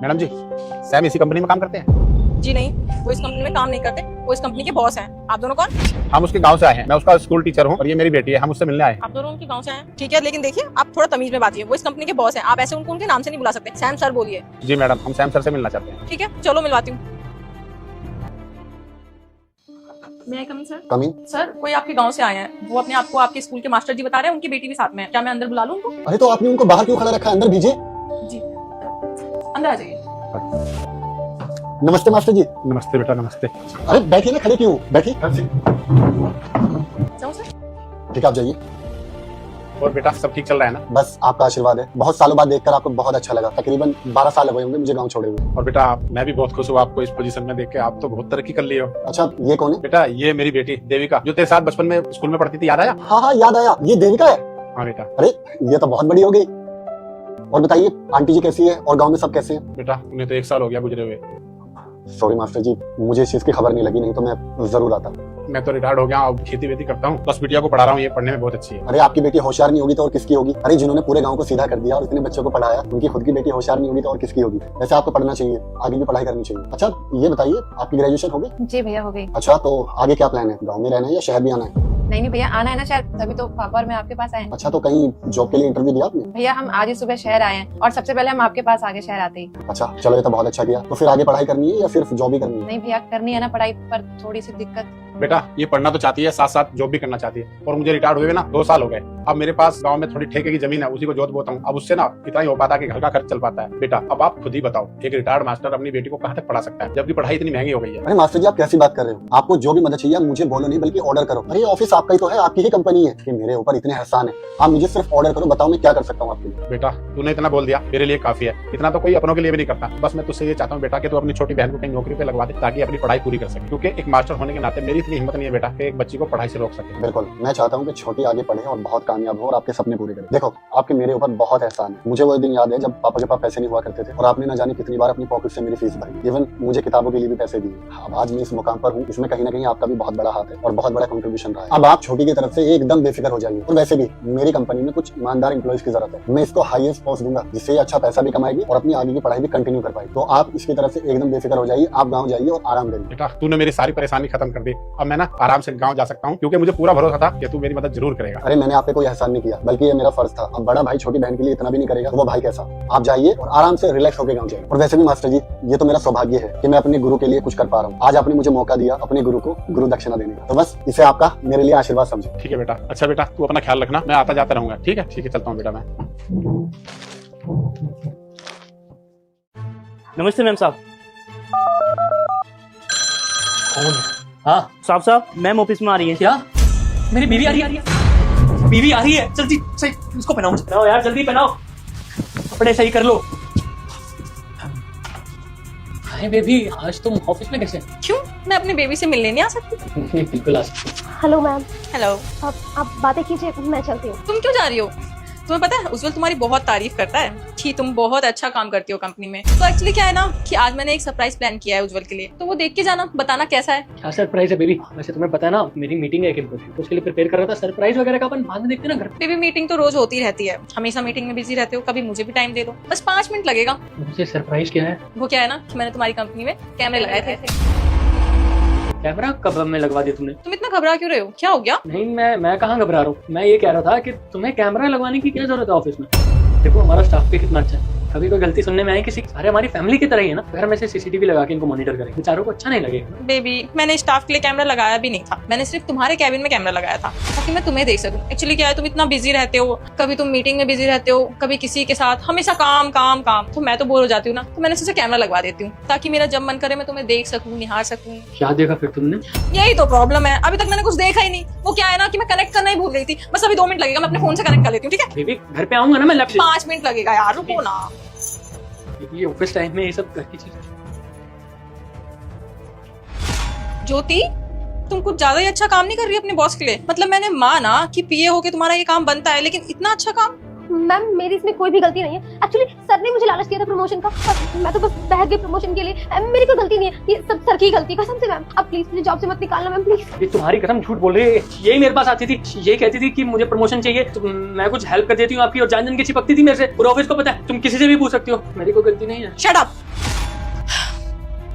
Madam जी, Sam इसी company में काम करते हैं? जी नहीं, वो इस कंपनी में काम नहीं करते, वो इस कंपनी के बॉस हैं। आप दोनों कौन? हम उसके गांव से आए हैं। मैं उसका स्कूल टीचर हूँ और ये मेरी बेटी है। हम उससे मिलने आए हैं। आप दोनों उनके गांव से हैं, ठीक है, लेकिन देखिए आप थोड़ा तमीज में बात वो इस कंपनी के बॉस हैं। आप ऐसे उनको उनके नाम से नहीं बुला सकते। सैम सर बोलिए। जी मैडम, हम सैम सर से मिलना चाहते हैं। ठीक है, चलो मिलवाती हूँ। मैं I coming sir? Coming. Sir, कोई आपके गांव से आए हैं। वो अपने आपको आपके स्कूल के मास्टर जी बता रहे हैं, उनकी बेटी भी साथ में है। क्या मैं अंदर बुला लूं उनको? अरे तो आपने उनको बाहर क्यों खड़ा रखा है? अंदर भेजिए। जी, अंदर आ जाइए। नमस्ते मास्टर जी। नमस्ते बेटा, नमस्ते। अरे बैठिए ना, खड़े क्यों? बैठिए। जाओ सर। ठीक है, आप जाइए। और बेटा सब ठीक चल रहा है ना? बस आपका आशीर्वाद है। बहुत सालों बाद देखकर आपको बहुत अच्छा लगा। तकरीबन 12 साल हो गए होंगे मुझे गांव छोड़े हुए। और बेटा मैं भी बहुत खुश हूँ आपको इस पोजीशन में देख के। आप तो बहुत तरक्की कर लिए हो। अच्छा, ये कौन है? बेटा ये मेरी बेटी देविका, जो तेरे साथ बचपन में स्कूल में पढ़ती थी, याद आया? हाँ हाँ, याद आया। ये देविका है? हाँ बेटा। अरे ये तो बहुत बड़ी हो गई। और बताइए, आंटी जी कैसी है और गाँव में सब कैसे हैं? बेटा उन्हें तो 1 साल हो गया गुजरे हुए। सॉरी मास्टर जी, मुझे इस चीज की खबर नहीं लगी, नहीं तो मैं जरूर आता। मैं तो रिटायर्ड हो गया, अब खेती वेती करता हूँ। बस बिटिया को पढ़ा रहा हूँ, ये पढ़ने में बहुत अच्छी है। अरे आपकी बेटी होशियार नहीं होगी तो और किसकी होगी? अरे जिन्होंने पूरे गांव को सीधा कर दिया और इतने बच्चों को पढ़ाया, उनकी खुद की बेटी होशियार नहीं होगी तो और किसकी होगी? वैसे आपको पढ़ना चाहिए, आगे भी पढ़ाई करनी चाहिए। अच्छा ये बताइए, आपकी ग्रेजुएशन हो गई? जी भैया, हो गई। अच्छा, तो आगे क्या प्लान है? गाँव में रहना है या शहर भी आना है? नहीं भैया, आना है ना शायद, तभी तो पापा और मैं आपके पास आए हैं। अच्छा, तो कहीं जॉब के लिए इंटरव्यू दिया आपने? भैया हम आज ही सुबह शहर आए हैं और सबसे पहले हम आपके पास आगे शहर आते ही। अच्छा चलो, ये तो बहुत अच्छा किया। तो फिर आगे पढ़ाई करनी है या सिर्फ जॉब ही करनी है? नहीं भैया, करनी है ना पढ़ाई, पर थोड़ी सी दिक्कत। बेटा ये पढ़ना तो चाहती है, साथ साथ जॉब भी करना चाहती है। और मुझे रिटायर्ड हुए ना 2 साल हो गए। अब मेरे पास गांव में थोड़ी ठेके की जमीन है, उसी को जोत बोता हूँ। अब उससे ना इतना ही हो पाता है कि घर का खर्च चल पाता है। बेटा अब आप खुद ही बताओ, एक रिटायर्ड मास्टर अपनी बेटी को कहाँ तक पढ़ा सकता है, जबकि पढ़ाई इतनी महंगी हो गई है। अरे मास्टर जी, आप कैसी बात कर रहे हो? आपको जो भी मदद चाहिए आप मुझे बोलो नहीं, बल्कि ऑर्डर करो। अरे ऑफिस आपका ही तो है, आपकी ही कंपनी है कि मेरे ऊपर इतने एहसान है। आप मुझे सिर्फ ऑर्डर करो, बताओ मैं क्या कर सकता हूँ आपके लिए। बेटा तूने इतना बोल दिया, मेरे लिए काफी है। इतना तो कोई अपनों के लिए भी नहीं करता। बस मैं तुझसे ये चाहता हूँ बेटा कि तू अपनी छोटी बहन को कहीं नौकरी पे लगवा दे, ताकि अपनी पढ़ाई पूरी कर सके। क्योंकि एक मास्टर होने के नाते मेरी इतनी हिम्मत नहीं है बेटा कि एक बच्ची को पढ़ाई से रोक सके। बिल्कुल, मैं चाहता हूँ कि छोटी आगे पढ़े और बहुत कामयाब हो और आपके सपने पूरे करे। देखो आपके मेरे ऊपर बहुत एहसान है। मुझे वो दिन याद है जब पापा के पास पैसे नहीं हुआ करते थे और आपने ना जाने कितनी बार अपनी पॉकेट से मेरी फीस भरी, इवन मुझे किताबों के लिए भी पैसे दिए। अब आज मैं इस मुकाम पर हूँ, इसमें कहीं ना कहीं आपका भी बहुत बड़ा हाथ है और बहुत बड़ा कंट्रीब्यूशन रहा है। अब आप छोटी की तरफ से एकदम बेफिक्र हो जाइए। और वैसे भी मेरी कंपनी में कुछ ईमानदार एम्प्लॉइज की जरूरत है। मैं इसको हाईएस्ट पोस्ट दूंगा, जिससे अच्छा पैसा भी कमाएगी और अपनी आगे की पढ़ाई भी कंटिन्यू कर पाएगी। तो आप इसकी तरफ से एकदम बेफिक्र हो जाइए। आप गाँव जाइए और आराम करिए। बेटा तूने मेरी सारी परेशानी खत्म कर दी। अब मैं ना आराम से गाँव जा सकता हूँ, क्योंकि मुझे पूरा भरोसा था कि तू मेरी मदद जरूर करेगा। अरे मैंने आप पे कोई एहसान नहीं किया, बल्कि ये मेरा फर्ज था। अब बड़ा भाई छोटी बहन के लिए इतना भी नहीं करेगा तो वो भाई कैसा? आप जाइए और आराम से रिलैक्स होकर गाँव जाइए। और वैसे भी मास्टर जी, ये तो मेरा सौभाग्य है कि मैं अपने गुरु के लिए कुछ कर पा रहा हूँ। आज आपने मुझे मौका दिया अपने गुरु को गुरु दक्षिणा देने का, तो बस इसे आपका मेरे लिए आशीर्वाद समझो। ठीक है बेटा। अच्छा बेटा तू अपना ख्याल रखना, मैं आता जाता रहूंगा। ठीक है ठीक है, चलता हूँ बेटा मैं। नमस्ते मैम साहब। कौन है? हाँ साहब मैम ऑफिस में आ रही है। क्या? मेरी बीवी आ रही है? बीवी आ रही है? जल्दी सही उसको पहनाओ। मुझे पहनाओ यार, जल्दी पहनाओ, कपड़े सही कर लो। हाय बेबी, आज तुम ऑफिस में कैसे? क्यों, मैं अपनी बेबी से मिलने नहीं आ सकती? बिल्कुल आ सकती। Hello ma'am. हेलो। आप बातें कीजिए, मैं चलती हूँ। तुम क्यों जा रही हो? तुम्हें पता है उज्जवल तुम्हारी बहुत तारीफ करता है कि तुम बहुत अच्छा काम करती हो कंपनी में। तो एक्चुअली क्या है ना कि आज मैंने एक सरप्राइज प्लान किया है उज्जवल के लिए, तो वो देख के जाना, बताना कैसा है। क्या सरप्राइज है बेबी? वैसे तुम्हें पता है ना मेरी मीटिंग है एक इम्पोर्टेंट, तो उसके लिए प्रिपेयर कर रहा था। सरप्राइज वगैरह का अपन बाद में देखते ना घर। बेबी मीटिंग तो रोज होती रहती है, हमेशा मीटिंग में बिजी रहते हो, कभी मुझे भी टाइम दे दो, बस 5 मिनट लगेगा। मुझे सरप्राइज क्या है? वो क्या है ना कि मैंने तुम्हारी कंपनी में कैमरे लगाए थे। कैमरा कब में लगवा दिया तुमने? तुम इतना घबरा क्यों रहे हो? क्या हो गया? नहीं मैं कहाँ घबरा रहा हूँ। मैं ये कह रहा था कि तुम्हें कैमरा लगवाने की क्या जरूरत है ऑफिस में? देखो हमारा स्टाफ भी कितना अच्छा है, कभी कोई गलती सुनने में आई किसी, सारे हमारी फैमिली की तरह ही है ना। घर में से सीसीटीवी लगा के इनको मॉनिटर करेंगे, बेचारों को अच्छा नहीं लगेगा। बेबी मैंने स्टाफ के लिए कैमरा लगाया भी नहीं था, मैंने सिर्फ तुम्हारे कैबिन में कैमरा लगाया था ताकि मैं तुम्हें देख सकूं। एक्चुअली क्या है, तुम इतना बिजी रहते हो, कभी तुम मीटिंग में बिजी रहते हो, कभी किसी के साथ, हमेशा काम काम काम, तो मैं तो बोर हो जाती हूँ ना, तो मैंने सोचा कैमरा लगवा देती हूँ ताकि मेरा जब मन करे मैं तुम्हें देख सकूँ, निहार सकूँ। क्या देखा फिर तुमने? यही तो प्रॉब्लम है, अभी तक मैंने कुछ देखा ही नहीं। वो क्या है ना कि मैं कनेक्ट करना ही भूल गई थी। बस अभी 2 मिनट लगेगा, मैं अपने फोन से कनेक्ट कर लेती हूँ। ठीक है बेबी घर पे आऊंगा ना मैं। 5 मिनट लगेगा यार, रुको ना। ये ऑफिस टाइम में ये सब घर की चीज। ज्योति तुम कुछ ज्यादा ही अच्छा काम नहीं कर रही अपने बॉस के लिए? मतलब मैंने माना कि पीए होके तुम्हारा ये काम बनता है, लेकिन इतना अच्छा काम? मैम मेरी इसमें कोई भी गलती नहीं है। एक्चुअली सर ने मुझे लालच दिया था प्रमोशन का, मैं तो बस बहक गई प्रमोशन के लिए। मेरी कोई गलती नहीं है, ये सब सर की गलती, कसम से मैम। अब प्लीज मुझे जॉब से मत निकालना मैम, प्लीज। ये तुम्हारी कसम झूठ बोल रही है। यही मेरे पास आती थी, ये कहती थी कि मुझे प्रमोशन चाहिए, तो मैं कुछ हेल्प कर देती हूँ आपकी, और जान जान के चिपकती थी मेरे से। पूरे ऑफिस को पता है, तुम किसी से भी पूछ सकती हो, मेरी कोई गलती नहीं है। Shut up.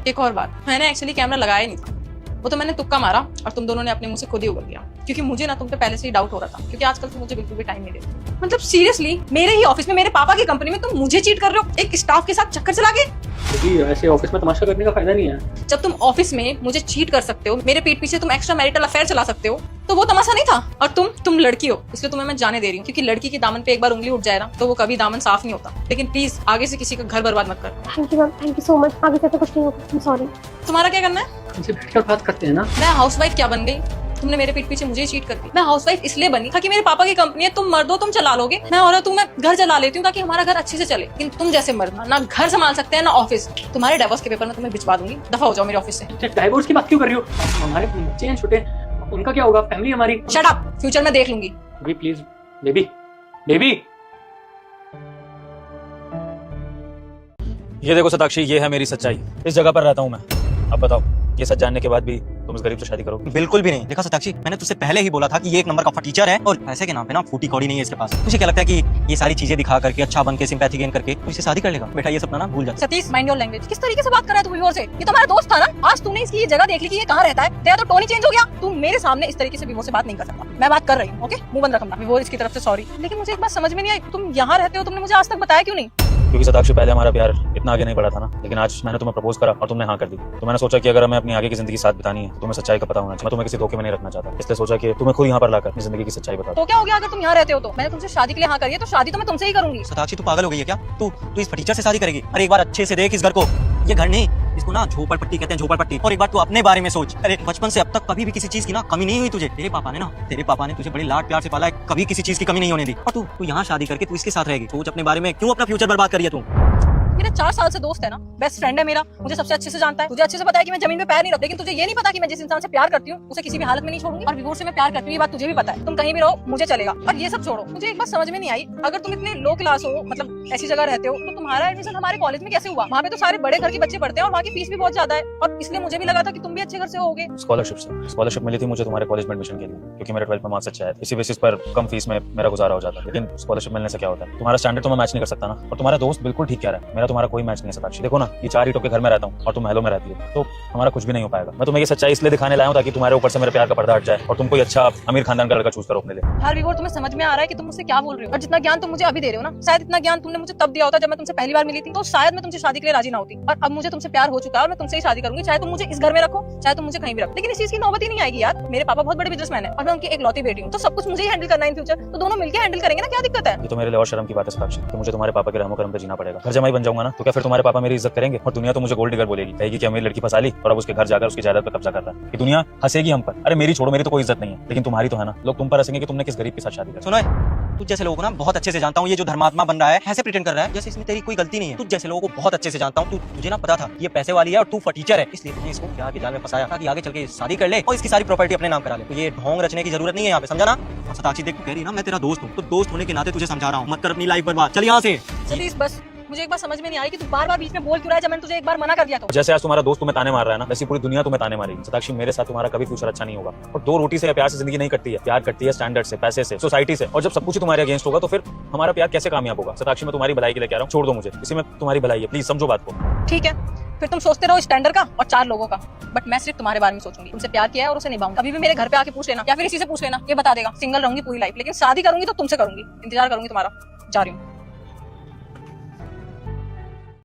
एक और बात, मैंने एक्चुअली कैमरा लगाया ही नहीं था, वो तो मैंने तुक्का मारा और तुम दोनों ने अपने मुंह से खुद ही उगल दिया, क्योंकि मुझे ना तुम पे पहले से ही डाउट हो रहा था, क्योंकि आजकल तुम मुझे बिल्कुल भी टाइम नहीं देते। मतलब सीरियसली, मेरे ही ऑफिस में, मेरे पापा की कंपनी में तुम मुझे चीट कर रहे हो एक स्टाफ के साथ चक्कर चला के। क्योंकि ऐसे ऑफिस में तमाशा करने का फायदा नहीं है। जब तुम ऑफिस में मुझे चीट कर सकते हो, मेरे पीठ पीछे तुम एक्स्ट्रा मैरिटल अफेयर चला सकते हो, तो वो तमाशा नहीं था। और तुम लड़की हो, इसलिए तुम्हें मैं जाने दे रही हूँ, क्योंकि लड़की के दामन पे एक बार उंगली उठ जाए ना तो वो कभी दामन साफ नहीं होता। लेकिन प्लीज आगे से किसी का घर बर्बाद मत कर। Thank you ma'am, thank you so much. आगे से तो कुछ नहीं होगा, सॉरी। तुम्हारा क्या करना है? हमसे बैठकर बात करते हैं ना। मैं हाउसवाइफ क्या बन गई? तुमने मेरे पीठ पीछे मुझे चीट कर दी। मैं हाउसवाइफ इसलिए बनी ताकि मेरे पापा की कंपनी है, तुम मर्द हो, तुम चला लोगे। मैं औरत हूँ, मैं घर चला लेती हूँ ताकि हमारा घर अच्छे से चले। लेकिन तुम जैसे मर्द ना घर संभाल सकते हैं ना ऑफिस। तुम्हारे डिवोर्स के पेपर में तुम्हें भिजवा दूंगी, दफा हो जाओ मेरे ऑफिस से। डाइवोर्स की बात क्यों कर रही हो? हमारे बच्चे हैं छोटे, उनका क्या होगा? फैमिली हमारी। शट अप, फ्यूचर में देख लूंगी। Baby please, baby baby. ये देखो सताक्षी, ये है मेरी सच्चाई। इस जगह पर रहता हूँ मैं। अब बताओ, ये सच जानने के बाद भी तुम इस गरीब से शादी करोगे? बिल्कुल भी नहीं। देखा सताक्षी, मैंने तुझसे पहले ही बोला था कि ये एक नंबर का टीचर है और पैसे के नाम पे ना फूटी कौड़ी नहीं है इसके पास। तुझे क्या लगता है कि ये सारी चीजें दिखा करके, अच्छा बन के, सिंपैथी गेन करके तू इससे शादी कर लेगा? बेटा ये सपना ना भूल जा। Satish, mind your language. किस तरीके से बात कर रहा है तू विवोर से? ये तुम्हारा दोस्त था ना। आज तूने इसकी ये जगह देख ली कि ये कहाँ रहता है, तेरा तो टोन ही चेंज हो गया। तू मेरे सामने इस तरीके से विवोर से बात नहीं कर सकता। मैं बात कर रही हूँ, ओके? मुंह बंद रखना। विवोर इसकी तरफ से सॉरी। लेकिन मुझे एक बात समझ में नहीं आई, तुम यहाँ रहते हो, तुमने मुझे आज तक बताया क्यों नहीं? क्योंकि सताक्षी, पहले हमारा प्यार इतना आगे नहीं बढ़ा था ना, लेकिन आज मैंने तुम्हें प्रपोज करा और तुमने हाँ कर दी। तो मैंने सोचा कि अगर हमें अपनी आगे की जिंदगी साथ बितानी है तो तुम्हें सच्चाई का पता होना चाहिए। मैं तुम्हें किसी धोखे में नहीं रखना चाहता, इसलिए सोचा कि तुम्हें खुद यहाँ पर लाकर अपनी जिंदगी की सच्चाई बता। तो क्या हो गया अगर तुम यहाँ रहते हो तो? मैंने तुमसे शादी के लिए हाँ करी है, तो शादी तो मैं तुमसे ही करूंगी। सताक्षी तू पागल हो गई है क्या? तू इस फटीचर से शादी करेगी? अरे एक बार अच्छे से देख इस घर को। ये घर नहीं, इसको ना झोपड़पट्टी कहते हैं, झोपड़पट्टी। और एक बार तू अपने बारे में सोच। अरे बचपन से अब तक कभी भी किसी चीज की ना कमी नहीं हुई तुझे। तेरे पापा ने तुझे बड़े लाड प्यार से पाला है, कभी किसी चीज की कमी नहीं होने दी। और तू यहाँ शादी करके तू इसके साथ रहेगी। सोच अपने बारे में, क्यों अपना फ्यूचर बर्बाद करिए तू? मेरा 4 साल से दोस्त है ना, बेस्ट फ्रेंड है मेरा, मुझे सबसे अच्छे से जानता है। तुझे अच्छे से पता है कि मैं जमीन पे पैर नहीं रखती, लेकिन तुझे ये नहीं पता कि मैं जिस इंसान से प्यार करती हूँ उसे किसी भी हालत में नहीं छोड़ूंगी। और विवोर से मैं प्यार करती हूँ, ये बात तुझे भी पता है। तुम कहीं भी रहो मुझे चलेगा। और ये सब छोड़ो, मुझे एक बात समझ में नहीं आई, अगर तुम इतने लो क्लास हो, मतलब ऐसी जगह रहते हो, तो तुम्हारा एडमिशन हमारे कॉलेज में कैसे हुआ? वहाँ पे तो सारे बड़े घर के बच्चे पढ़ते हैं और वहाँ की फीस भी बहुत ज्यादा है। और इसलिए मुझे भी लगा था कि तुम भी अच्छे घर से होगे। स्कॉलरशिप मिली थी मुझे तुम्हारे कॉलेज में एडमिशन के लिए, क्योंकि मेरे 12th में मार्क्स अच्छे आए। इसी बेसिस पर कम फीस में मेरा गुजारा हो जाता है। लेकिन स्कॉलरशिप मिलने से क्या होता है? तुम्हारा स्टैंडर्ड तो मैं मैच नहीं कर सकता ना। और तुम्हारा दोस्त बिल्कुल ठीक कह रहा है, मेरा तुम्हारा कोई मैच नहीं है सताक्षी। देखो ना, ये 4 ईंटों के घर में रहता हूँ और तुम महलों में रहती हो, तो हमारा कुछ भी नहीं हो पाएगा। मैं तुम्हें ये सच्चाई इसलिए दिखाने लाया हूँ ताकि तुम्हारे ऊपर से मेरे प्यार का पर्दा हट जाए और तुम कोई अच्छा अमीर खानदान का लड़का चूज करो अपने लिए। यार विवोर, तुम्हें समझ में आ रहा है कि तुम मुझसे क्या बोल रहे हो? और जितना ज्ञान तुम मुझे अभी दे रहे हो ना, शायद इतना ज्ञान तुमने मुझे तब दिया होता जब मैं तुमसे पहली बार मिली थी, तो शायद मैं तुमसे शादी के लिए राजी ना होती। और अब मुझे तुमसे प्यार हो चुका है और मैं तुमसे ही शादी करूंगी, चाहे तुम मुझे इस घर में रखो, चाहे तुम मुझे कहीं भी रखो। लेकिन इस चीज की नौबत ही नहीं आएगी यार। मेरे पापा बहुत बड़े बिजनेसमैन है और मैं उनकी इकलौती बेटी हूँ, तो सब कुछ मुझे ही हैंडल करना है इन फ्यूचर। तो दोनों मिलकर हैंडल करेंगे ना, क्या दिक्कत है? ये तो मेरे लिए और शर्म की बात है सताक्षी कि मुझे तुम्हारे पापा के रहमो करम पे जीना पड़ेगा। घर जमाई बन जाऊंगा ना, तो क्या फिर तुम्हारे पापा मेरी इज्जत करेंगे? और दुनिया तो मुझे गोल्ड डिगर बोलेगी, कहेगी कि अमीर लड़की फंसा ली और अब उसके घर जाकर उसकी जायदाद पर कब्जा कर रहा है। कि दुनिया हंसेगी हम पर। अरे मेरी छोड़ो, मेरी तो कोई इज्जत नहीं है, लेकिन तुम्हारी तो है ना। लोग तुम पर हंसेंगे कि तुमने किस गरीब के साथ शादी की। सुनो, तू जैसे लोगों को ना बहुत अच्छे से जानता हूँ। ये जो धर्मात्मा बन रहा है, ऐसे प्रिटेंड कर रहा है जैसे इसमें तेरी कोई गलती नहीं है। तू जैसे लोगों को बहुत अच्छे से जानता हूँ। तुझे ना पता था ये पैसे वाली है और तू फटीचर है, इसलिए तुमने इसको प्यार के जाल में फंसाया ताकि आगे चल के शादी कर ले और इसकी सारी प्रॉपर्टी अपने नाम करा ले। तो ये ढोंग रचने की जरूरत नहीं है यहाँ पे, समझा ना? सताक्षी देख, तू कह रही ना मैं तेरा दोस्त हूँ, तो दोस्त होने के नाते तुझे समझा रहा हूँ, मत कर अपनी लाइफ बर्बाद। चल यहाँ से। सतीश बस, मुझे एक बार समझ में नहीं आई कि तू बार-बार बीच में बोल क्यों रहा है जब मैंने तुझे एक बार मना कर दिया तो। जैसे आज तुम्हारा दोस्त तुम्हें ताने मार रहा है ना, वैसे पूरी दुनिया तुम्हें ताने मारेगी। सताक्षी, मेरे साथ तुम्हारा कभी फ्यूचर अच्छा नहीं होगा। और 2 रोटी से या प्यार से जिंदगी नहीं कटती है। प्यार कटती है स्टैंडर्ड से, पैसे से, सोसाइटी से। और जब सब कुछ तुम्हारे अगेंस्ट होगा तो फिर हमारा प्यार कैसे कामयाब होगा? सताक्षी, मैं तुम्हारी भलाई के लिए कह रहा हूँ, छोड़ दो मुझे। इसी में तुम्हारी भलाई है, प्लीज समझो बात को। ठीक है, फिर तुम सोचते रहो स्टैंडर्ड का और 4 लोगों का, बट मैं सिर्फ तुम्हारे बारे में सोचूंगी। तुमसे प्यार किया है और उसे निभाऊंगा। अभी भी मेरे घर पे आके पूछ लेना या फिर इसी से पूछ लेना, ये बता देगा। सिंगल रहूंगी पूरी लाइफ, लेकिन शादी करूंगी तो तुमसे करूंगी। इंतजार करूंगी तुम्हारा। जा रही हूँ।